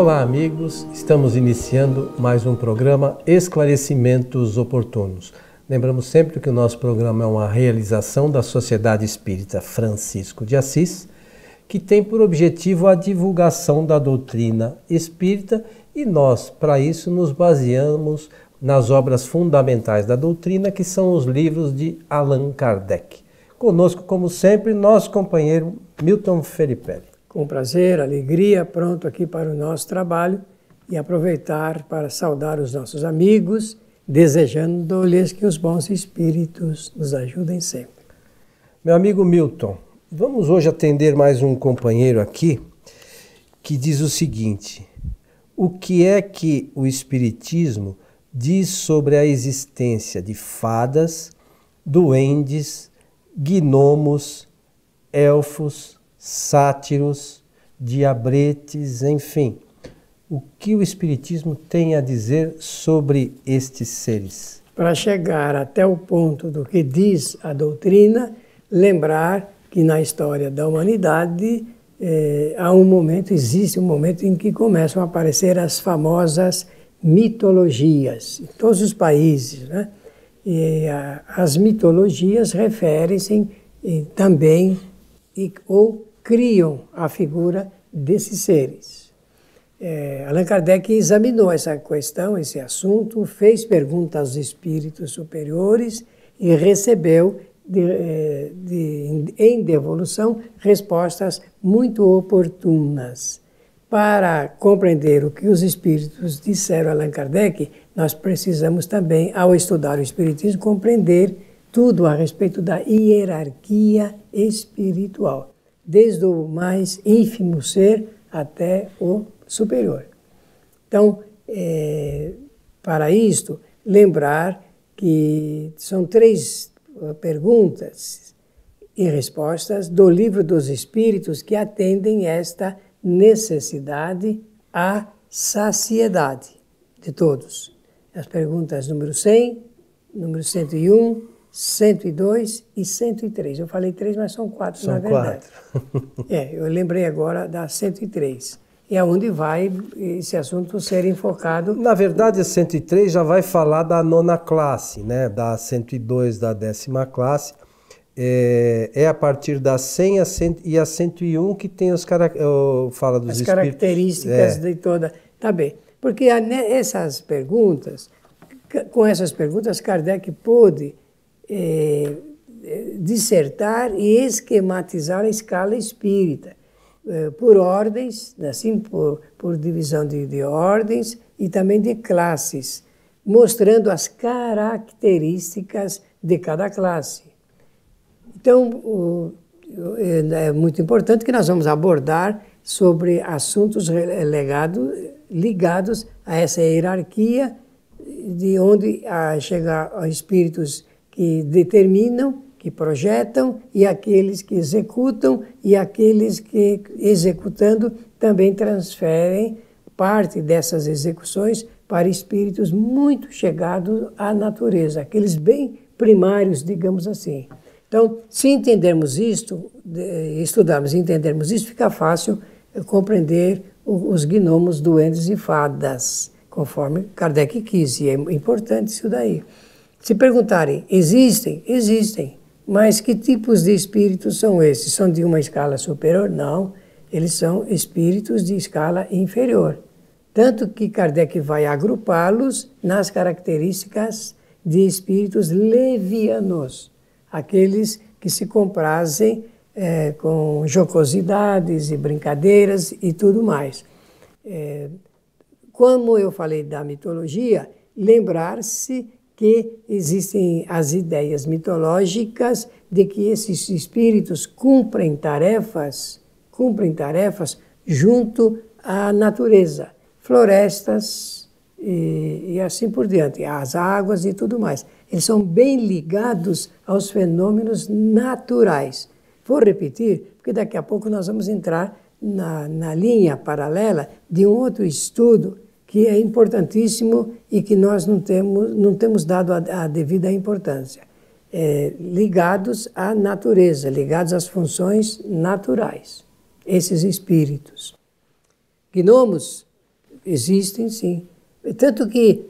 Olá, amigos. Estamos iniciando mais um programa Esclarecimentos Oportunos. Lembramos sempre que o nosso programa é uma realização da Sociedade Espírita Francisco de Assis, que tem por objetivo a divulgação da doutrina espírita, e nós, para isso, nos baseamos nas obras fundamentais da doutrina, que são os livros de Allan Kardec. Conosco, como sempre, nosso companheiro Milton Felipe. Com prazer, alegria, pronto aqui para o nosso trabalho e aproveitar para saudar os nossos amigos, desejando-lhes que os bons espíritos nos ajudem sempre. Meu amigo Milton, vamos hoje atender mais um companheiro aqui que diz o seguinte: o que é que o Espiritismo diz sobre a existência de fadas, duendes, gnomos, elfos, sátiros, diabretes, enfim? O que o Espiritismo tem a dizer sobre estes seres? Para chegar até o ponto do que diz a doutrina, lembrar que na história da humanidade existe um momento em que começam a aparecer as famosas mitologias em todos os países, né? E as mitologias referem-se também ou criam a figura desses seres. Allan Kardec examinou essa questão, esse assunto, fez perguntas aos espíritos superiores e recebeu em devolução respostas muito oportunas. Para compreender o que os espíritos disseram a Allan Kardec, nós precisamos também, ao estudar o Espiritismo, compreender tudo a respeito da hierarquia espiritual, desde o mais ínfimo ser até o superior. Então, para isto, lembrar que são 3 perguntas e respostas do Livro dos Espíritos que atendem esta necessidade à saciedade de todos. As perguntas número 100, número 101, 102 e 103. Eu falei 3, mas são 4 na verdade. 4. Eu lembrei agora da 103. E é onde vai esse assunto ser enfocado. Na verdade, a 103 já vai falar da 9ª classe, né? Da 102 da 10ª classe. É a partir da 100 e a 101 que tem fala dos as espíritos. Características de toda... Tá bem. Porque essas perguntas, com essas perguntas, Kardec pôde dissertar e esquematizar a escala espírita, por ordens, assim, por divisão de ordens e também de classes, mostrando as características de cada classe. Então, é muito importante que nós vamos abordar sobre assuntos ligados a essa hierarquia, de onde chega a espíritos que determinam, que projetam, e aqueles que executam, e aqueles que, executando, também transferem parte dessas execuções para espíritos muito chegados à natureza, aqueles bem primários, digamos assim. Então, se entendermos isto, estudarmos e entendermos isto, fica fácil compreender os gnomos, duendes e fadas, conforme Kardec quis, e é importante isso daí. Se perguntarem, existem? Existem. Mas que tipos de espíritos são esses? São de uma escala superior? Não, eles são espíritos de escala inferior. Tanto que Kardec vai agrupá-los nas características de espíritos levianos, aqueles que se comprazem com jocosidades e brincadeiras e tudo mais. Como eu falei da mitologia, lembrar-se que existem as ideias mitológicas de que esses espíritos cumprem tarefas junto à natureza, florestas e assim por diante, as águas e tudo mais. Eles são bem ligados aos fenômenos naturais. Vou repetir, porque daqui a pouco nós vamos entrar na linha paralela de um outro estudo que é importantíssimo e que nós não temos dado a devida importância. Ligados à natureza, ligados às funções naturais, esses espíritos. Gnomos existem sim. Tanto que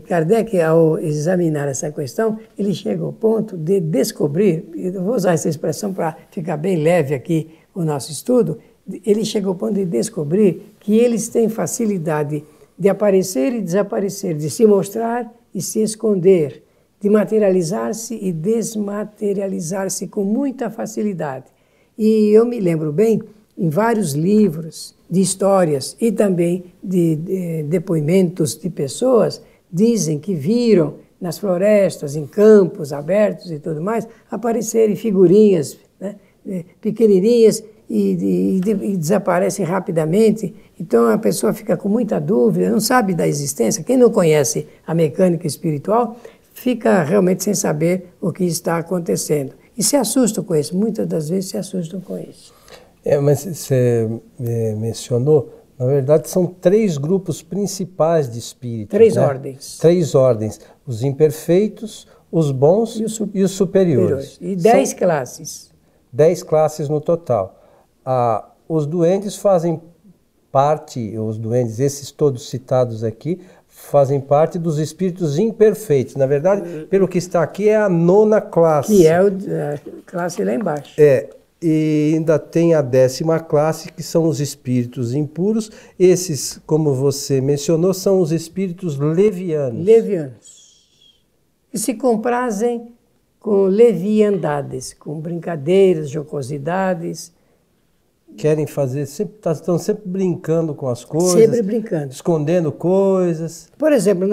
Kardec, ao examinar essa questão, ele chega ao ponto de descobrir, eu vou usar essa expressão para ficar bem leve aqui o nosso estudo, ele chega ao ponto de descobrir que eles têm facilidade de aparecer e desaparecer, de se mostrar e se esconder, de materializar-se e desmaterializar-se com muita facilidade. E eu me lembro bem, em vários livros de histórias e também de depoimentos de pessoas, dizem que viram nas florestas, em campos abertos e tudo mais, aparecerem figurinhas, né, pequenininhas e desaparecem rapidamente. Então a pessoa fica com muita dúvida, não sabe da existência. Quem não conhece a mecânica espiritual fica realmente sem saber o que está acontecendo. E se assustam com isso, muitas das vezes se assustam com isso. Mas você mencionou, na verdade são 3 grupos principais de espíritos. 3 né? ordens. 3 ordens, os imperfeitos, os bons e os superiores. E 10 classes. 10 classes no total. Os duendes fazem parte, esses todos citados aqui, fazem parte dos espíritos imperfeitos. Na verdade, pelo que está aqui, é a 9ª classe. Que é a classe lá embaixo. E ainda tem a 10ª classe, que são os espíritos impuros. Esses, como você mencionou, são os espíritos levianos. Levianos. Que se comprazem com leviandades, com brincadeiras, jocosidades. Querem fazer, estão sempre brincando com as coisas. Sempre brincando. Escondendo coisas. Por exemplo,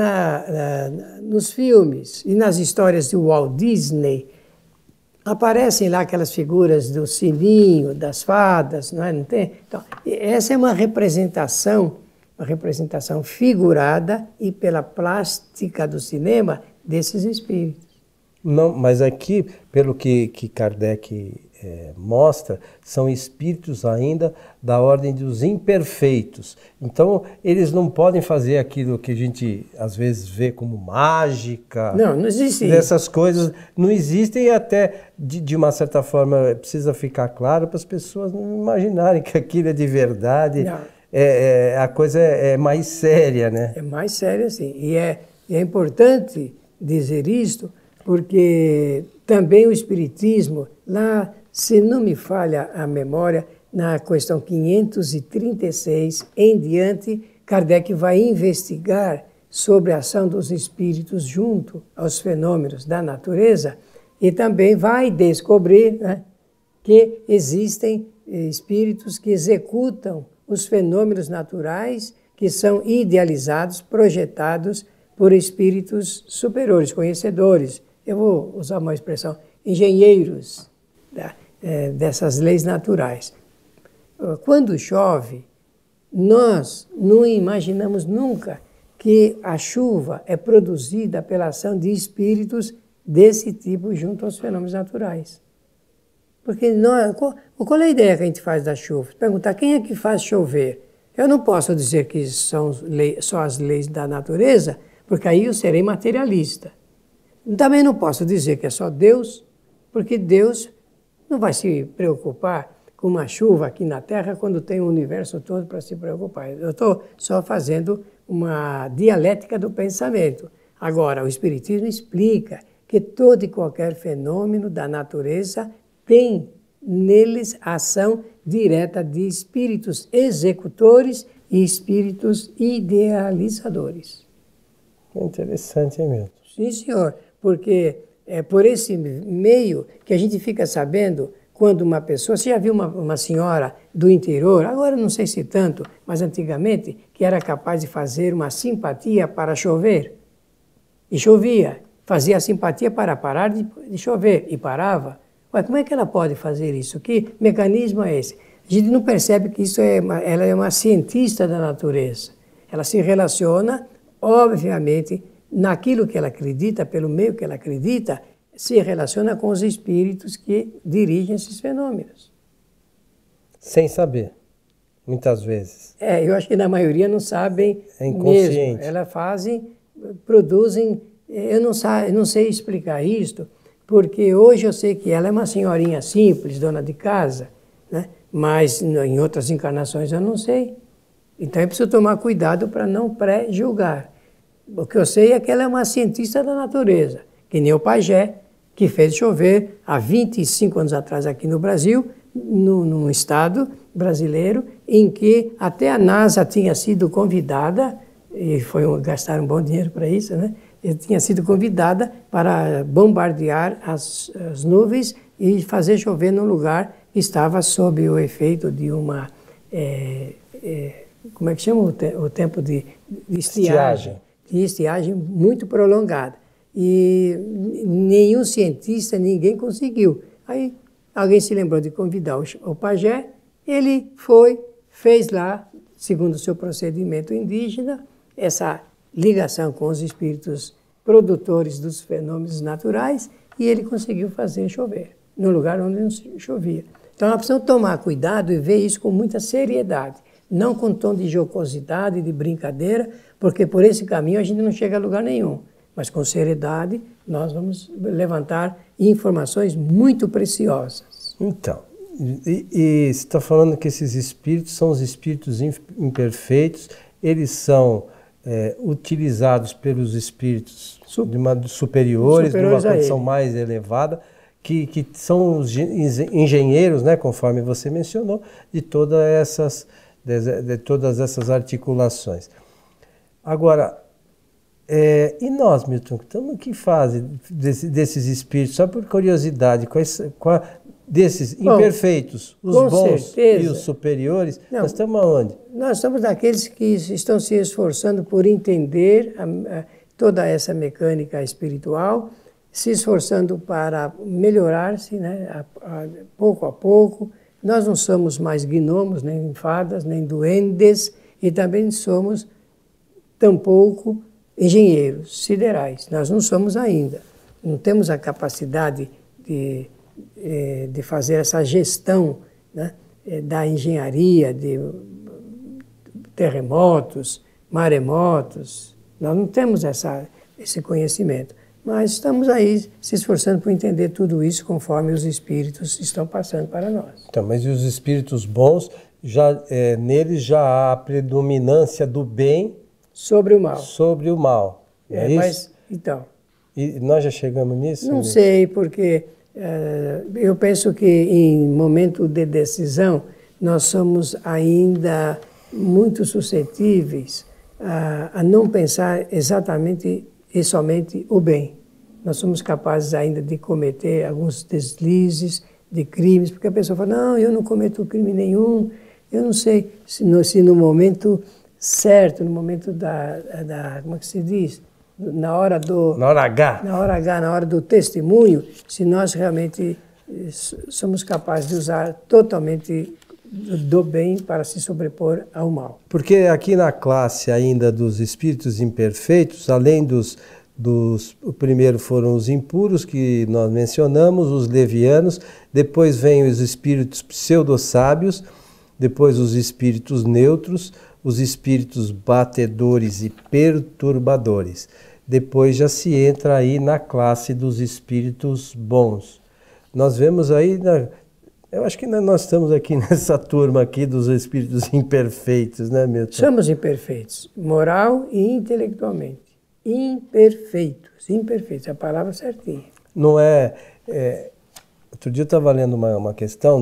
nos filmes e nas histórias de Walt Disney, aparecem lá aquelas figuras do sininho, das fadas, não é? Não tem? Então, essa é uma representação figurada e pela plástica do cinema desses espíritos. Não, mas aqui, pelo que Kardec mostra, são espíritos ainda da ordem dos imperfeitos. Então, eles não podem fazer aquilo que a gente às vezes vê como mágica. Não existe. Essas coisas não existem e até, de uma certa forma, precisa ficar claro para as pessoas não imaginarem que aquilo é de verdade. Não. A coisa é mais séria, né? É mais séria, sim. E é importante dizer isto, porque também o Espiritismo, lá, se não me falha a memória, na questão 536 em diante, Kardec vai investigar sobre a ação dos espíritos junto aos fenômenos da natureza e também vai descobrir, né, que existem espíritos que executam os fenômenos naturais que são idealizados, projetados por espíritos superiores, conhecedores. Eu vou usar uma expressão, engenheiros dessas leis naturais. Quando chove, nós não imaginamos nunca que a chuva é produzida pela ação de espíritos desse tipo junto aos fenômenos naturais. Porque qual é a ideia que a gente faz da chuva? Perguntar quem é que faz chover? Eu não posso dizer que são só as leis da natureza, porque aí eu serei materialista. Também não posso dizer que é só Deus, porque Deus não vai se preocupar com uma chuva aqui na Terra quando tem o universo todo para se preocupar. Eu estou só fazendo uma dialética do pensamento. Agora, o Espiritismo explica que todo e qualquer fenômeno da natureza tem neles a ação direta de espíritos executores e espíritos idealizadores. Interessante, hein, Milton? Sim, senhor, porque é por esse meio que a gente fica sabendo quando uma pessoa... Você já viu uma senhora do interior, agora não sei se tanto, mas antigamente, que era capaz de fazer uma simpatia para chover? E chovia. Fazia a simpatia para parar de chover e parava. Mas como é que ela pode fazer isso? Que mecanismo é esse? A gente não percebe que ela é uma cientista da natureza. Ela se relaciona, obviamente, naquilo que ela acredita, pelo meio que ela acredita, se relaciona com os espíritos que dirigem esses fenômenos. Sem saber, muitas vezes. Eu acho que na maioria não sabem inconsciente. mesmo. Elas produzem... Eu não sei explicar isto, porque hoje eu sei que ela é uma senhorinha simples, dona de casa, né? Mas em outras encarnações eu não sei. Então é preciso tomar cuidado para não pré-julgar. O que eu sei é que ela é uma cientista da natureza, que nem o pajé, que fez chover há 25 anos atrás aqui no Brasil, num estado brasileiro, em que até a NASA tinha sido convidada, e gastaram um bom dinheiro para isso, né? Tinha sido convidada para bombardear as nuvens e fazer chover num lugar que estava sob o efeito de uma, como é que chama o tempo de estiagem? De estiagem muito prolongada. E nenhum cientista, ninguém conseguiu. Aí alguém se lembrou de convidar o pajé, ele fez lá, segundo o seu procedimento indígena, essa ligação com os espíritos produtores dos fenômenos naturais, e ele conseguiu fazer chover, no lugar onde não chovia. Então nós precisamos tomar cuidado e ver isso com muita seriedade, não com tom de jocosidade, de brincadeira, porque por esse caminho a gente não chega a lugar nenhum. Mas com seriedade nós vamos levantar informações muito preciosas. Então, e você está falando que esses espíritos são os espíritos imperfeitos, eles são utilizados pelos espíritos superiores, numa condição mais elevada, que são os engenheiros, né, conforme você mencionou, de todas essas articulações. Agora, e nós, Milton, então, o que fazem desses espíritos? Só por curiosidade, desses imperfeitos, os bons certeza. E os superiores, não, nós estamos aonde? Nós estamos naqueles que estão se esforçando por entender toda essa mecânica espiritual, se esforçando para melhorar-se, né, pouco a pouco. Nós não somos mais gnomos, nem fadas, nem duendes, e também somos tampouco engenheiros siderais. Nós não somos ainda. Não temos a capacidade de fazer essa gestão, né, da engenharia, de terremotos, maremotos. Nós não temos esse conhecimento, mas estamos aí se esforçando por entender tudo isso conforme os espíritos estão passando para nós. Então, mas e os espíritos bons, neles já há a predominância do bem sobre o mal. Sobre o mal. É isso? Mas, então... E nós já chegamos nisso? Não sei, porque eu penso que em momento de decisão nós somos ainda muito suscetíveis a não pensar exatamente e somente o bem. Nós somos capazes ainda de cometer alguns deslizes, de crimes, porque a pessoa fala, não, eu não cometo crime nenhum, eu não sei se no momento certo, no momento como é que se diz? Na hora H, na hora do testemunho, se nós realmente somos capazes de usar totalmente do bem para se sobrepor ao mal. Porque aqui na classe ainda dos espíritos imperfeitos, além o primeiro foram os impuros que nós mencionamos, os levianos, depois vem os espíritos pseudo-sábios, depois os espíritos neutros, os espíritos batedores e perturbadores. Depois já se entra aí na classe dos espíritos bons. Nós vemos aí, eu acho que nós estamos aqui nessa turma aqui dos espíritos imperfeitos, né, Milton? Somos imperfeitos, moral e intelectualmente. Imperfeitos, é a palavra certinha. Não outro dia eu estava lendo uma questão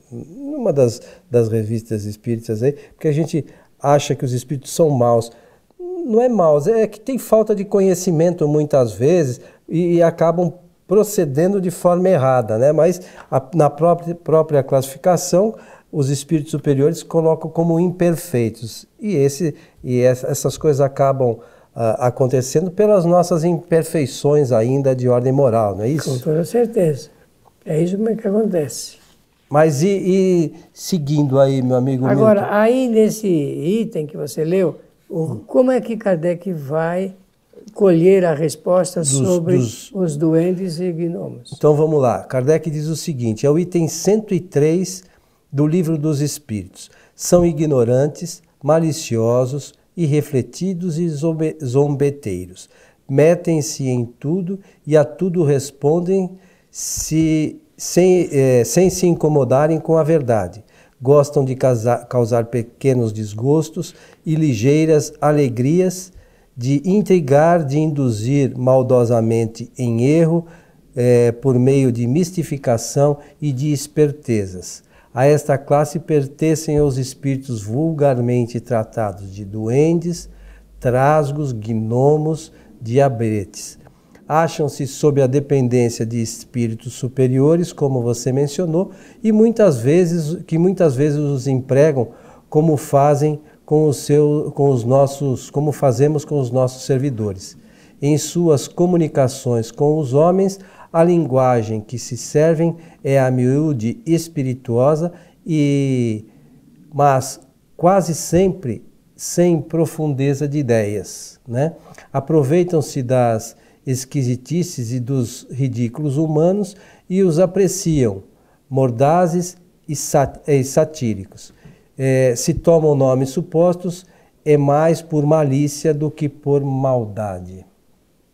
numa das revistas espíritas aí, porque a gente acha que os espíritos são maus. Não é maus, é que tem falta de conhecimento muitas vezes e acabam procedendo de forma errada, né? Mas na própria classificação, os espíritos superiores colocam como imperfeitos. E essas coisas acabam acontecendo pelas nossas imperfeições ainda de ordem moral, não é isso? Com toda certeza. É isso que acontece. Mas e seguindo aí, meu amigo Agora, Milton? aí nesse item que você leu, como é que Kardec vai colher a resposta sobre os duendes e gnomos? Então vamos lá. Kardec diz o seguinte, é o item 103 do Livro dos Espíritos. São ignorantes, maliciosos, irrefletidos e zombeteiros. Metem-se em tudo e a tudo respondem sem se incomodarem com a verdade. gostam de causar pequenos desgostos e ligeiras alegrias, de intrigar, de induzir maldosamente em erro, por meio de mistificação e de espertezas. A esta classe pertencem os espíritos vulgarmente tratados de duendes, trasgos, gnomos, diabretes. Acham-se sob a dependência de espíritos superiores, como você mencionou, e muitas vezes os empregam como fazemos com os nossos servidores. Em suas comunicações com os homens, a linguagem que se servem é a miúde espirituosa, mas quase sempre sem profundeza de ideias, né? Aproveitam-se das esquisitices e dos ridículos humanos e os apreciam, mordazes e satíricos. Se tomam nomes supostos, é mais por malícia do que por maldade.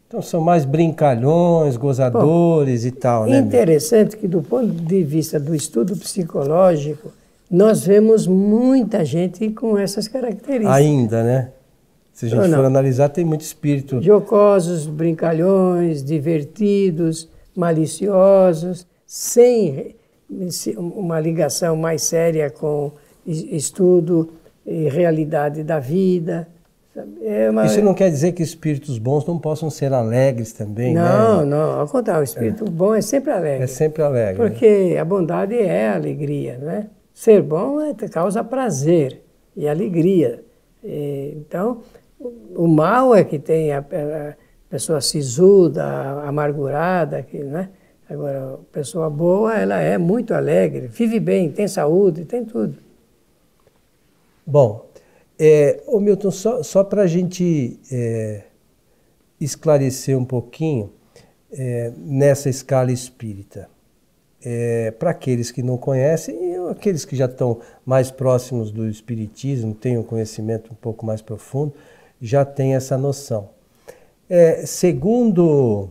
Então são mais brincalhões, gozadores e tal, né? Interessante que do ponto de vista do estudo psicológico, nós vemos muita gente com essas características. Ainda, né? Se a gente for analisar, tem muito espírito. Jocosos, brincalhões, divertidos, maliciosos, sem uma ligação mais séria com estudo e realidade da vida. Isso não quer dizer que espíritos bons não possam ser alegres também, não, né? Não, ao contrário, o espírito bom é sempre alegre. É sempre alegre. Porque a bondade é alegria, né? Ser bom causa prazer e alegria. Então, o mal é que tem a pessoa sisuda, amargurada, né? Agora, a pessoa boa, ela é muito alegre, vive bem, tem saúde, tem tudo. Bom, Milton, só para a gente esclarecer um pouquinho nessa escala espírita, para aqueles que não conhecem e aqueles que já estão mais próximos do espiritismo, têm um conhecimento um pouco mais profundo, já tem essa noção. Segundo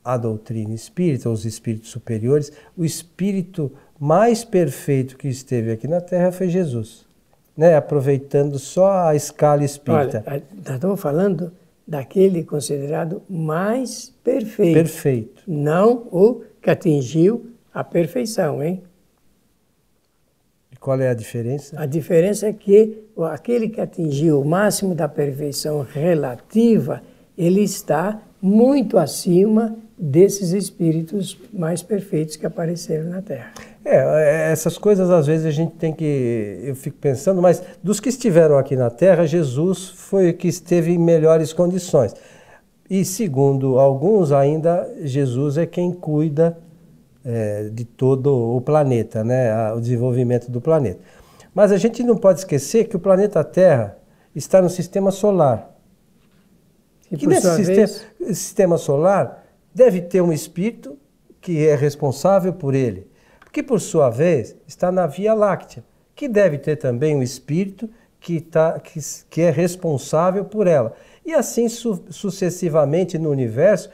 a doutrina espírita, os espíritos superiores, o espírito mais perfeito que esteve aqui na Terra foi Jesus, né? Aproveitando só a escala espírita. Olha, nós estamos falando daquele considerado mais perfeito. Perfeito. Não o que atingiu a perfeição, hein? E qual é a diferença? A diferença é que aquele que atingiu o máximo da perfeição relativa, ele está muito acima desses espíritos mais perfeitos que apareceram na Terra. Essas coisas às vezes a gente tem que... Eu fico pensando, mas dos que estiveram aqui na Terra, Jesus foi o que esteve em melhores condições. E segundo alguns, ainda Jesus é quem cuida de todo o planeta, né? O desenvolvimento do planeta. Mas a gente não pode esquecer que o planeta Terra está no sistema solar. E nesse sistema solar deve ter um espírito que é responsável por ele, que por sua vez está na Via Láctea, que deve ter também um espírito que é responsável por ela. E assim sucessivamente no universo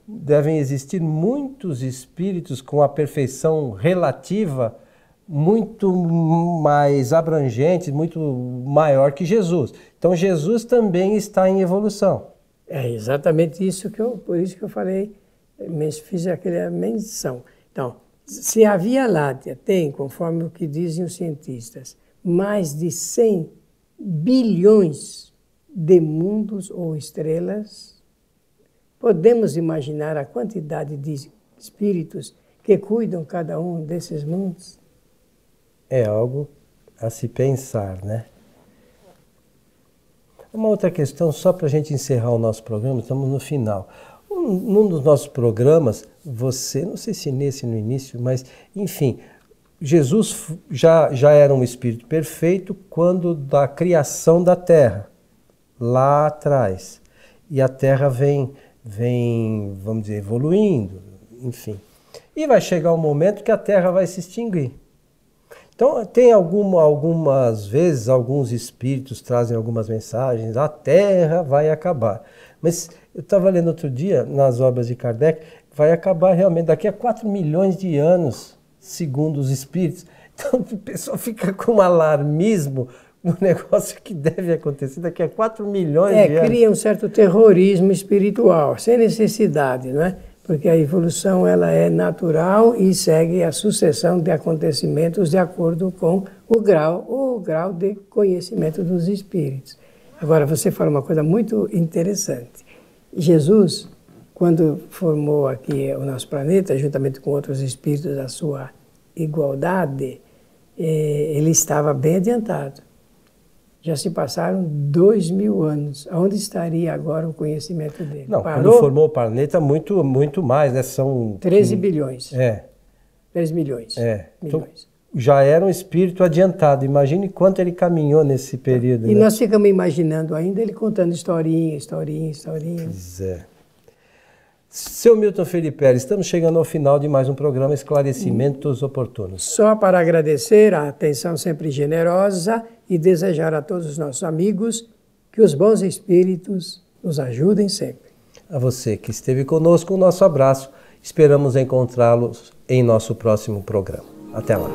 devem existir muitos espíritos com a perfeição relativa muito mais abrangente, muito maior que Jesus. Então Jesus também está em evolução. É exatamente isso por isso que eu falei, fiz aquela menção. Então, se a Via Láctea tem, conforme o que dizem os cientistas, mais de 100 bilhões de mundos ou estrelas, podemos imaginar a quantidade de espíritos que cuidam cada um desses mundos? É algo a se pensar, né? Uma outra questão, só para a gente encerrar o nosso programa, estamos no final. Num dos nossos programas, não sei se nesse no início, mas enfim, Jesus já era um espírito perfeito quando da criação da Terra, lá atrás. E a Terra vem, vamos dizer, evoluindo, enfim. E vai chegar um momento que a Terra vai se extinguir. Então, tem algumas vezes, alguns espíritos trazem algumas mensagens, a Terra vai acabar. Mas eu estava lendo outro dia, nas obras de Kardec, vai acabar realmente daqui a 4 milhões de anos. segundo os espíritos. Então a pessoa fica com um alarmismo no negócio que deve acontecer daqui a 4 milhões de anos. Cria um certo terrorismo espiritual, sem necessidade, não é? Porque a evolução ela é natural e segue a sucessão de acontecimentos de acordo com o grau de conhecimento dos espíritos. Agora, você fala uma coisa muito interessante. Jesus, quando formou aqui o nosso planeta, juntamente com outros espíritos da sua igualdade, ele estava bem adiantado. Já se passaram 2000 anos. Onde estaria agora o conhecimento dele? Não, Parou? quando formou o planeta, muito mais, né? São 13 bilhões. 13 milhões. Então, já era um espírito adiantado. Imagine quanto ele caminhou nesse período. E né? nós ficamos imaginando ainda ele contando historinha. Pois é. Seu Milton Felipe, estamos chegando ao final de mais um programa Esclarecimentos Oportunos. Só para agradecer a atenção sempre generosa e desejar a todos os nossos amigos que os bons espíritos nos ajudem sempre. A você que esteve conosco, o nosso abraço. Esperamos encontrá-los em nosso próximo programa. Até lá.